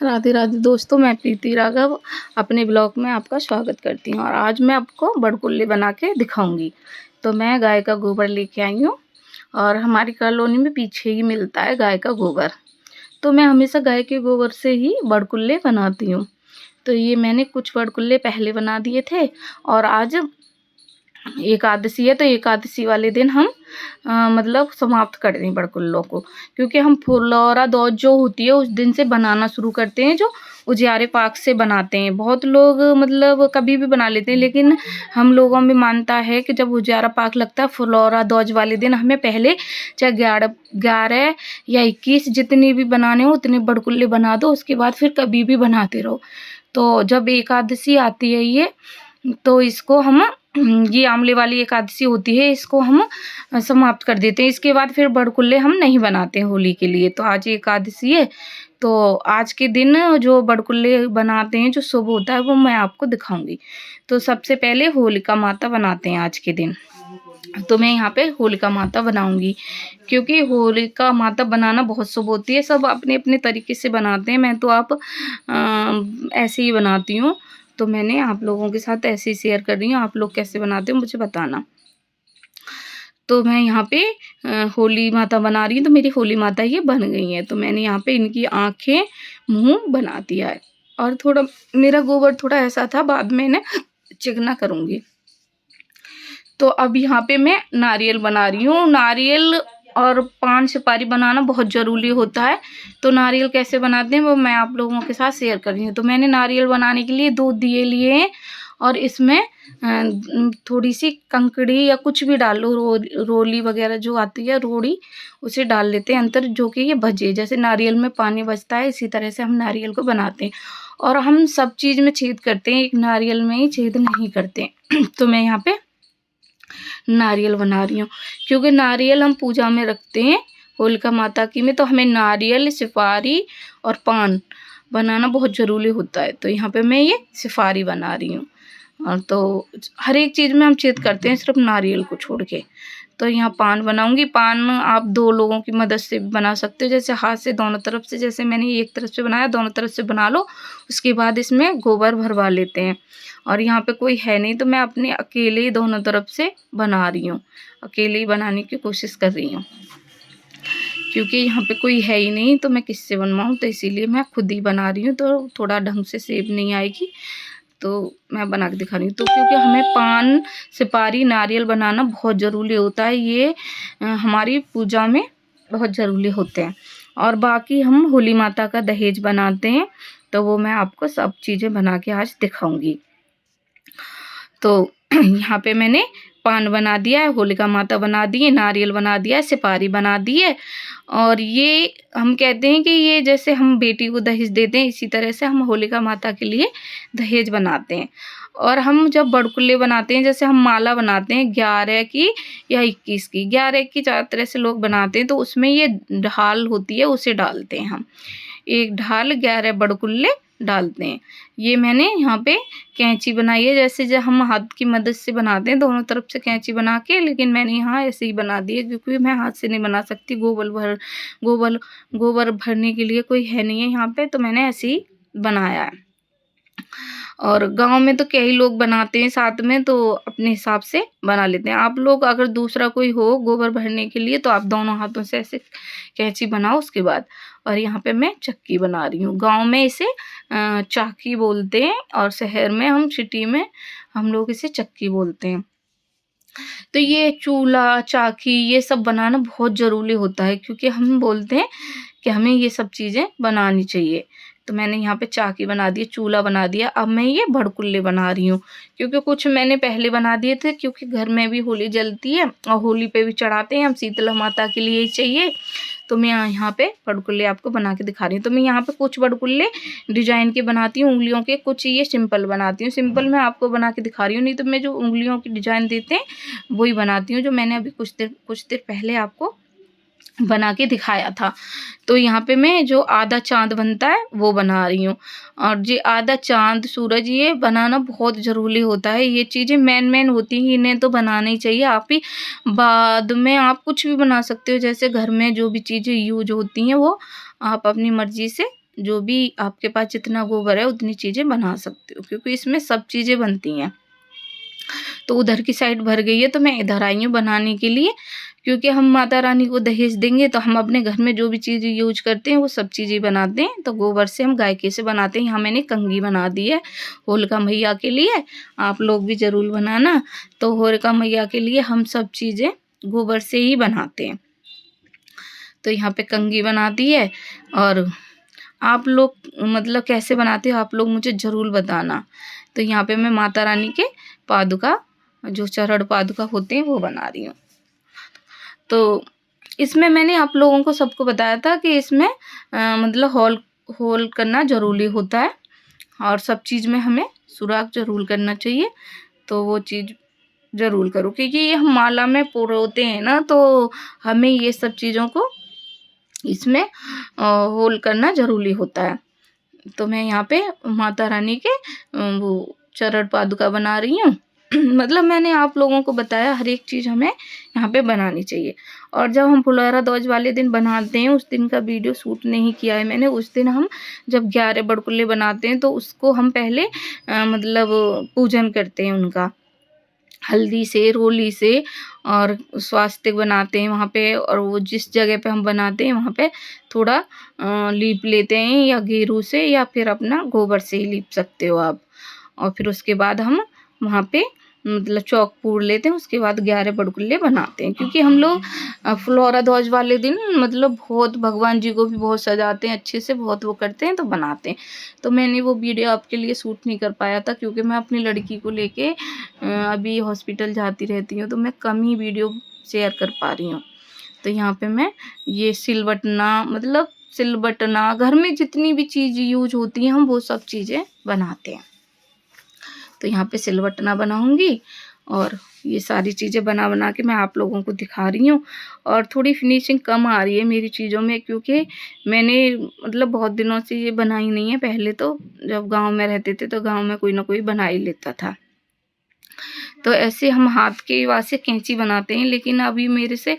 राधे राधे दोस्तों, मैं प्रीति राघव अपने ब्लॉग में आपका स्वागत करती हूँ। और आज मैं आपको बड़कुल्ले बना के दिखाऊंगी। तो मैं गाय का गोबर लेके आई हूँ और हमारी कॉलोनी में पीछे ही मिलता है गाय का गोबर। तो मैं हमेशा गाय के गोबर से ही बड़कुल्ले बनाती हूँ। तो ये मैंने कुछ बड़कुल्ले पहले बना दिए थे और आज एकादशी है, तो एकादशी वाले दिन हम मतलब समाप्त कर दें बड़कुल्लों को, क्योंकि हम फुलौरा दौज जो होती है उस दिन से बनाना शुरू करते हैं, जो उजियारे पाक से बनाते हैं। बहुत लोग मतलब कभी भी बना लेते हैं, लेकिन हम लोगों में मानता है कि जब उजियारा पाक लगता है फुलौरा दौज वाले दिन हमें पहले चाहे 11 या 21 जितनी भी बनाने हो उतने बड़कुल्ले बना दो, उसके बाद फिर कभी भी बनाते रहो। तो जब एकादशी आती है ये, तो इसको हम ये आंवले वाली एकादशी होती है, इसको हम समाप्त कर देते हैं। इसके बाद फिर बड़कुल्ले हम नहीं बनाते हैं होली के लिए। तो आज एकादशी है, तो आज के दिन जो बड़कुल्ले बनाते हैं जो शुभ होता है वो मैं आपको दिखाऊंगी। तो सबसे पहले होलिका माता बनाते हैं आज के दिन। तो मैं यहाँ पे होलिका माता बनाऊंगी, क्योंकि होलिका माता बनाना बहुत शुभ होती है। सब अपने अपने तरीके से बनाते हैं, मैं तो ऐसे ही बनाती हूँ। तो मैंने आप लोगों के साथ ऐसे ही शेयर कर रही हूँ, आप लोग कैसे बनाते हो मुझे बताना। तो मैं यहाँ पे होली माता बना रही हूँ, तो मेरी होली माता ये बन गई हैं। तो मैंने यहाँ पे इनकी आँखें मुँह बना दिया है। और थोड़ा मेरा गोबर थोड़ा ऐसा था, बाद में इन्हें चिकना करूँगी। तो अब यहाँ पे मैं नारियल बना रही हूँ। नारियल और पान सुपारी बनाना बहुत ज़रूरी होता है। तो नारियल कैसे बनाते हैं वो मैं आप लोगों के साथ शेयर कर रही हूँ। तो मैंने नारियल बनाने के लिए 2 दिए लिए हैं और इसमें थोड़ी सी कंकड़ी या कुछ भी डाल लो, रोली वगैरह जो आती है रोड़ी, उसे डाल लेते हैं अंदर, जो कि ये भजे। जैसे नारियल में पानी बचता है इसी तरह से हम नारियल को बनाते हैं। और हम सब चीज़ में छेद करते हैं, एक नारियल में ही छेद नहीं करते। तो मैं यहाँ पे नारियल बना रही हूँ, क्योंकि नारियल हम पूजा में रखते हैं होलिका माता की में, तो हमें नारियल, सुपारी और पान बनाना बहुत ज़रूरी होता है। तो यहाँ पे मैं ये सुपारी बना रही हूँ। और तो हर एक चीज़ में हम छेद करते हैं, सिर्फ नारियल को छोड़ के। तो यहाँ पान बनाऊंगी। पान आप 2 लोगों की मदद से भी बना सकते हो, जैसे हाथ से दोनों तरफ से, जैसे मैंने एक तरफ से बनाया दोनों तरफ से बना लो। उसके बाद इसमें गोबर भरवा लेते हैं। और यहाँ पे कोई है नहीं, तो मैं अपने अकेले ही दोनों तरफ से बना रही हूँ, अकेले ही बनाने की कोशिश कर रही हूँ, क्योंकि यहाँ पे कोई है ही नहीं तो मैं किससे बनवाऊँ। तो इसीलिए मैं खुद ही बना रही हूँ। तो थोड़ा ढंग से शेप नहीं आएगी तो मैं बना के दिखा रही हूँ। तो क्योंकि हमें पान, सुपारी, नारियल बनाना बहुत ज़रूरी होता है, ये हमारी पूजा में बहुत ज़रूरी होते हैं। और बाकी हम होली माता का दहेज बनाते हैं, तो वो मैं आपको सब चीज़ें बना के आज दिखाऊंगी। तो यहाँ पे मैंने पान बना दिया है, होलिका माता बना दी है, नारियल बना दिया है, सुपारी बना दी है। और ये हम कहते हैं कि ये जैसे हम बेटी को दहेज देते हैं, इसी तरह से हम होलिका माता के लिए दहेज बनाते हैं। और हम जब बड़कुल्ले बनाते हैं, जैसे हम माला बनाते हैं 11 की या 21 की, 11 की ज़्यादा तरह से लोग बनाते हैं, तो उसमें ये ढाल होती है उसे डालते हैं हम। एक ढाल 11 बड़कुल्ले डालते हैं। ये मैंने यहाँ पे कैंची बनाई है, जैसे जब हम हाथ की मदद से बनाते हैं दोनों तरफ से कैंची बना के, लेकिन मैंने यहाँ ऐसे ही बना दी है, क्योंकि मैं हाथ से नहीं बना सकती। गोबर भरने के लिए कोई है नहीं है यहाँ पे, तो मैंने ऐसे ही बनाया है। और गांव में तो कई लोग बनाते हैं साथ में, तो अपने हिसाब से बना लेते हैं। आप लोग अगर दूसरा कोई हो गोबर भरने के लिए, तो आप दोनों हाथों से ऐसे कैंची बनाओ उसके बाद। और यहाँ पे मैं चक्की बना रही हूँ। गांव में इसे चाकी बोलते हैं, और शहर में हम सिटी में हम लोग इसे चक्की बोलते हैं। तो ये चूल्हा, चाकी, ये सब बनाना बहुत ज़रूरी होता है, क्योंकि हम बोलते हैं कि हमें ये सब चीज़ें बनानी चाहिए। तो मैंने यहाँ पे चाकी बना दी, चूल्हा बना दिया। अब मैं ये बड़कुल्ले बना रही हूँ, क्योंकि कुछ मैंने पहले बना दिए थे, क्योंकि घर में भी होली जलती है और होली पे भी चढ़ाते हैं हम, शीतला माता के लिए ही चाहिए। तो मैं यहाँ पे बड़कुल्ले आपको बना के दिखा रही हूँ। तो मैं यहाँ पे कुछ बड़कुल्ले डिजाइन के बनाती हूँ, उंगलियों के, कुछ ये सिंपल बनाती हूँ। सिंपल मैं आपको बना के दिखा रही हूँ, नहीं तो मैं जो उंगलियों की डिजाइन देते हैं वही बनाती हूँ, जो मैंने अभी कुछ देर पहले आपको बना के दिखाया था। तो यहाँ पे मैं जो आधा चाँद बनता है वो बना रही हूँ। और ये आधा चाँद, सूरज, ये बनाना बहुत ज़रूरी होता है। ये चीज़ें मेन होती हैं, इन्हें तो बनाना ही चाहिए। आप ही बाद में आप कुछ भी बना सकते हो, जैसे घर में जो भी चीज़ें यूज होती हैं वो आप अपनी मर्ज़ी से जो भी आपके पास जितना गोबर है उतनी चीज़ें बना सकते हो, क्योंकि इसमें सब चीज़ें बनती हैं। तो उधर की साइड भर गई है तो मैं इधर आई हूँ बनाने के लिए, क्योंकि हम माता रानी को दहेज देंगे तो हम अपने घर में जो भी चीज़ यूज करते हैं वो सब चीज़ें बनाते हैं। तो गोबर से हम गाय के से बनाते हैं। यहाँ मैंने कंघी बना दी है होलिका मैया के लिए, आप लोग भी ज़रूर बनाना। तो होलिका मैया के लिए हम सब चीज़ें गोबर से ही बनाते हैं। तो यहाँ पे कंघी बना दी है। और आप लोग मतलब कैसे बनाते हो आप लोग मुझे ज़रूर बताना। तो यहाँ पे मैं माता रानी के पादुका, जो चरण पादुका होते हैं वो बना रही हूँ। तो इसमें मैंने आप लोगों को सबको बताया था कि इसमें मतलब होल करना ज़रूरी होता है और सब चीज़ में हमें सुराख ज़रूर करना चाहिए। तो वो चीज़ ज़रूर करो, क्योंकि ये हम माला में पिरोते हैं ना, तो हमें ये सब चीज़ों को इसमें होल करना ज़रूरी होता है। तो मैं यहाँ पे माता रानी के वो चरण पादुका बना रही हूँ। मतलब मैंने आप लोगों को बताया हर एक चीज़ हमें यहाँ पे बनानी चाहिए। और जब हम फुलौरा दौज वाले दिन बनाते हैं उस दिन का वीडियो शूट नहीं किया है मैंने। उस दिन हम जब 11 बड़कुल्ले बनाते हैं तो उसको हम पहले मतलब पूजन करते हैं उनका, हल्दी से, रोली से, और स्वास्तिक बनाते हैं वहाँ पे। और वो जिस जगह पे हम बनाते हैं वहाँ पे थोड़ा लीप लेते हैं, या गेरू से या फिर अपना गोबर से ही लीप सकते हो आप। और फिर उसके बाद हम वहाँ पे मतलब चौक पूर लेते हैं। उसके बाद 11 बड़कुल्ले बनाते हैं, क्योंकि हम लोग फुलौरा दौज वाले दिन मतलब बहुत भगवान जी को भी बहुत सजाते हैं अच्छे से, बहुत वो करते हैं तो बनाते हैं। तो मैंने वो वीडियो आपके लिए शूट नहीं कर पाया था, क्योंकि मैं अपनी लड़की को लेके अभी हॉस्पिटल जाती रहती हूँ, तो मैं कम ही वीडियो शेयर कर पा रही हूँ। तो यहाँ पे मैं ये सिलबटना, मतलब सिलबटना, घर में जितनी भी चीज़ यूज होती हैं हम वो सब चीज़ें बनाते हैं। तो यहाँ पे सिलबटना बनाऊंगी और ये सारी चीज़ें बना के मैं आप लोगों को दिखा रही हूँ। और थोड़ी फिनिशिंग कम आ रही है मेरी चीज़ों में, क्योंकि मैंने मतलब बहुत दिनों से ये बनाई नहीं है। पहले तो जब गांव में रहते थे तो गांव में कोई ना कोई बना ही लेता था, तो ऐसे हम हाथ के वासे कैंची बनाते हैं। लेकिन अभी मेरे से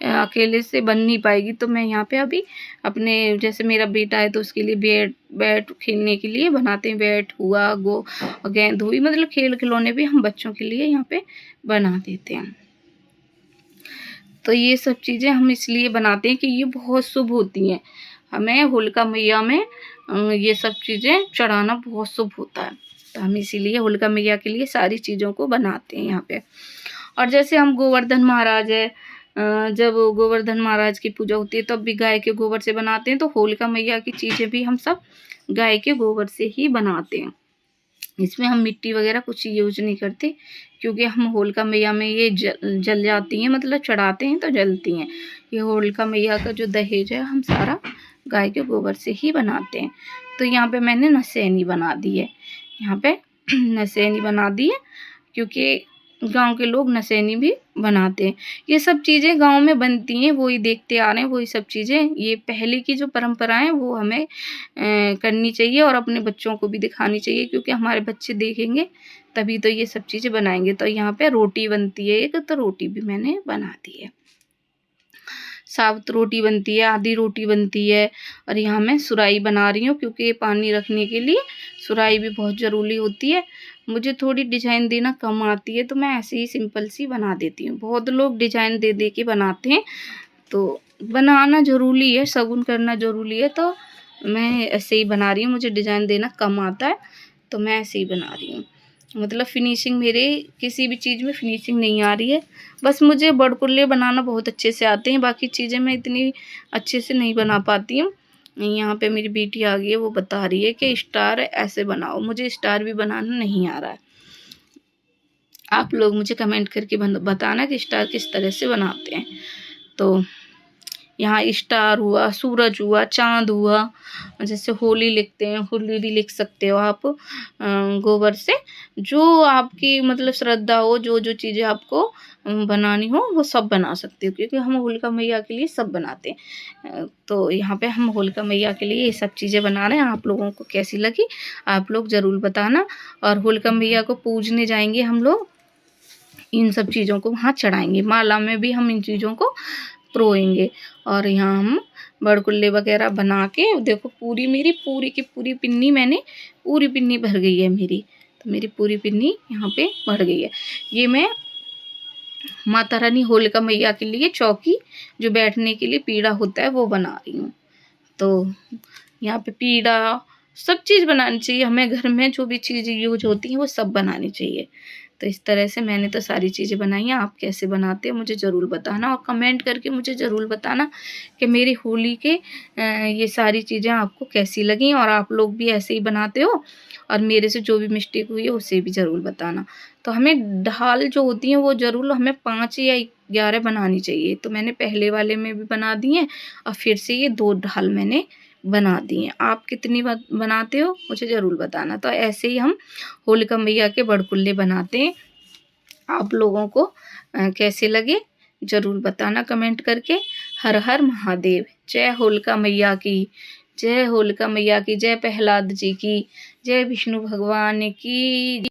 अकेले से बन नहीं पाएगी, तो मैं यहाँ पे अभी अपने, जैसे मेरा बेटा है तो उसके लिए बैट खेलने के लिए बनाते हैं। बैट हुआ, गेंद हुई, मतलब खेल खिलौने भी हम बच्चों के लिए यहाँ पे बना देते हैं। तो ये सब चीज़ें हम इसलिए बनाते हैं कि ये बहुत शुभ होती हैं। हमें होलिका मैया में ये सब चीज़ें चढ़ाना बहुत शुभ होता है। तो हम इसीलिए होलिका मैया के लिए सारी चीज़ों को बनाते हैं यहाँ पे। और जैसे हम गोवर्धन महाराज है, जब गोवर्धन महाराज की पूजा होती है तब भी गाय के गोबर से बनाते हैं। तो होलिका मैया की चीज़ें भी हम सब गाय के गोबर से ही बनाते हैं। इसमें हम मिट्टी वगैरह कुछ यूज नहीं करते, क्योंकि हम होलिका मैया में ये जल जाती हैं, मतलब चढ़ाते हैं तो जलती हैं। ये होलिका मैया का जो दहेज है हम सारा गाय के गोबर से ही बनाते हैं। तो यहाँ पे मैंने नसैनी बना दी है, यहाँ पे नसैनी बना दी है, क्योंकि गांव के लोग नसैनी भी बनाते हैं। ये सब चीज़ें गांव में बनती हैं, वही देखते आ रहे हैं, वही सब चीज़ें, ये पहले की जो परंपराएं वो हमें करनी चाहिए और अपने बच्चों को भी दिखानी चाहिए, क्योंकि हमारे बच्चे देखेंगे तभी तो ये सब चीज़ें बनाएंगे। तो यहाँ पे रोटी बनती है एक, तो रोटी भी मैंने बना दी है। साबुत रोटी बनती है, आधी रोटी बनती है। और यहाँ मैं सुराही बना रही हूँ, क्योंकि पानी रखने के लिए सुराही भी बहुत ज़रूरी होती है। मुझे थोड़ी डिजाइन देना कम आती है, तो मैं ऐसे ही सिंपल सी बना देती हूँ। बहुत लोग डिजाइन दे दे के बनाते हैं, तो बनाना ज़रूरी है, शगुन करना ज़रूरी है। तो मैं ऐसे ही बना रही हूँ, मुझे डिजाइन देना कम आता है तो मैं ऐसे ही बना रही हूँ। मतलब फिनिशिंग मेरे किसी भी चीज़ में फिनिशिंग नहीं आ रही है। बस मुझे बड़कुल्ले बनाना बहुत अच्छे से आते हैं, बाकी चीज़ें मैं इतनी अच्छे से नहीं बना पाती हूँ। यहाँ पे मेरी बेटी आ गई है, वो बता रही है कि स्टार ऐसे बनाओ। मुझे स्टार भी बनाना नहीं आ रहा है। आप लोग मुझे कमेंट करके बताना कि स्टार किस तरह से बनाते हैं। तो यहाँ स्टार हुआ, सूरज हुआ, चाँद हुआ, जैसे होली लिखते हैं, होली भी लिख सकते हो आप गोबर से। जो आपकी मतलब श्रद्धा हो, जो जो चीज़ें आपको बनानी हो वो सब बना सकते हो, क्योंकि हम होलिका मैया के लिए सब बनाते हैं। तो यहाँ पे हम होलिका मैया के लिए ये सब चीज़ें बना रहे हैं। आप लोगों को कैसी लगी आप लोग ज़रूर बताना। और होलिका मैया को पूजने जाएंगे हम लोग, इन सब चीज़ों को वहाँ चढ़ाएंगे। माला में भी हम इन चीज़ों को परोएंगे। और यहाँ हम बड़कुल्ले वगैरह बना के देखो पूरी मेरी पूरी की पूरी पिन्नी मैंने पूरी पिन्नी भर गई है मेरी। तो मेरी पूरी पिन्नी यहाँ पे भर गई है। ये मैं माता रानी होलिका मैया के लिए चौकी जो बैठने के लिए पीढ़ा होता है वो बना रही हूँ। तो यहाँ पे पीढ़ा सब चीज़ बनानी चाहिए हमें, घर में जो भी चीज़ें यूज होती हैं वो सब बनानी चाहिए। तो इस तरह से मैंने तो सारी चीज़ें बनाई हैं। आप कैसे बनाते हैं मुझे ज़रूर बताना और कमेंट करके मुझे ज़रूर बताना कि मेरी होली के ये सारी चीज़ें आपको कैसी लगीं और आप लोग भी ऐसे ही बनाते हो और मेरे से जो भी मिस्टेक हुई है उसे भी ज़रूर बताना। तो हमें ढाल जो होती हैं वो ज़रूर हमें 5 या 11 बनानी चाहिए। तो मैंने पहले वाले में भी बना दी हैं और फिर से ये 2 ढाल मैंने बना दी हैं। आप कितनी बनाते हो मुझे ज़रूर बताना। तो ऐसे ही हम होलिका मैया के बड़कुल्ले बनाते हैं। आप लोगों को कैसे लगे ज़रूर बताना कमेंट करके। हर हर महादेव। जय होलिका मैया की, जय होलिका मैया की, जय प्रहलाद जी की, जय विष्णु भगवान की।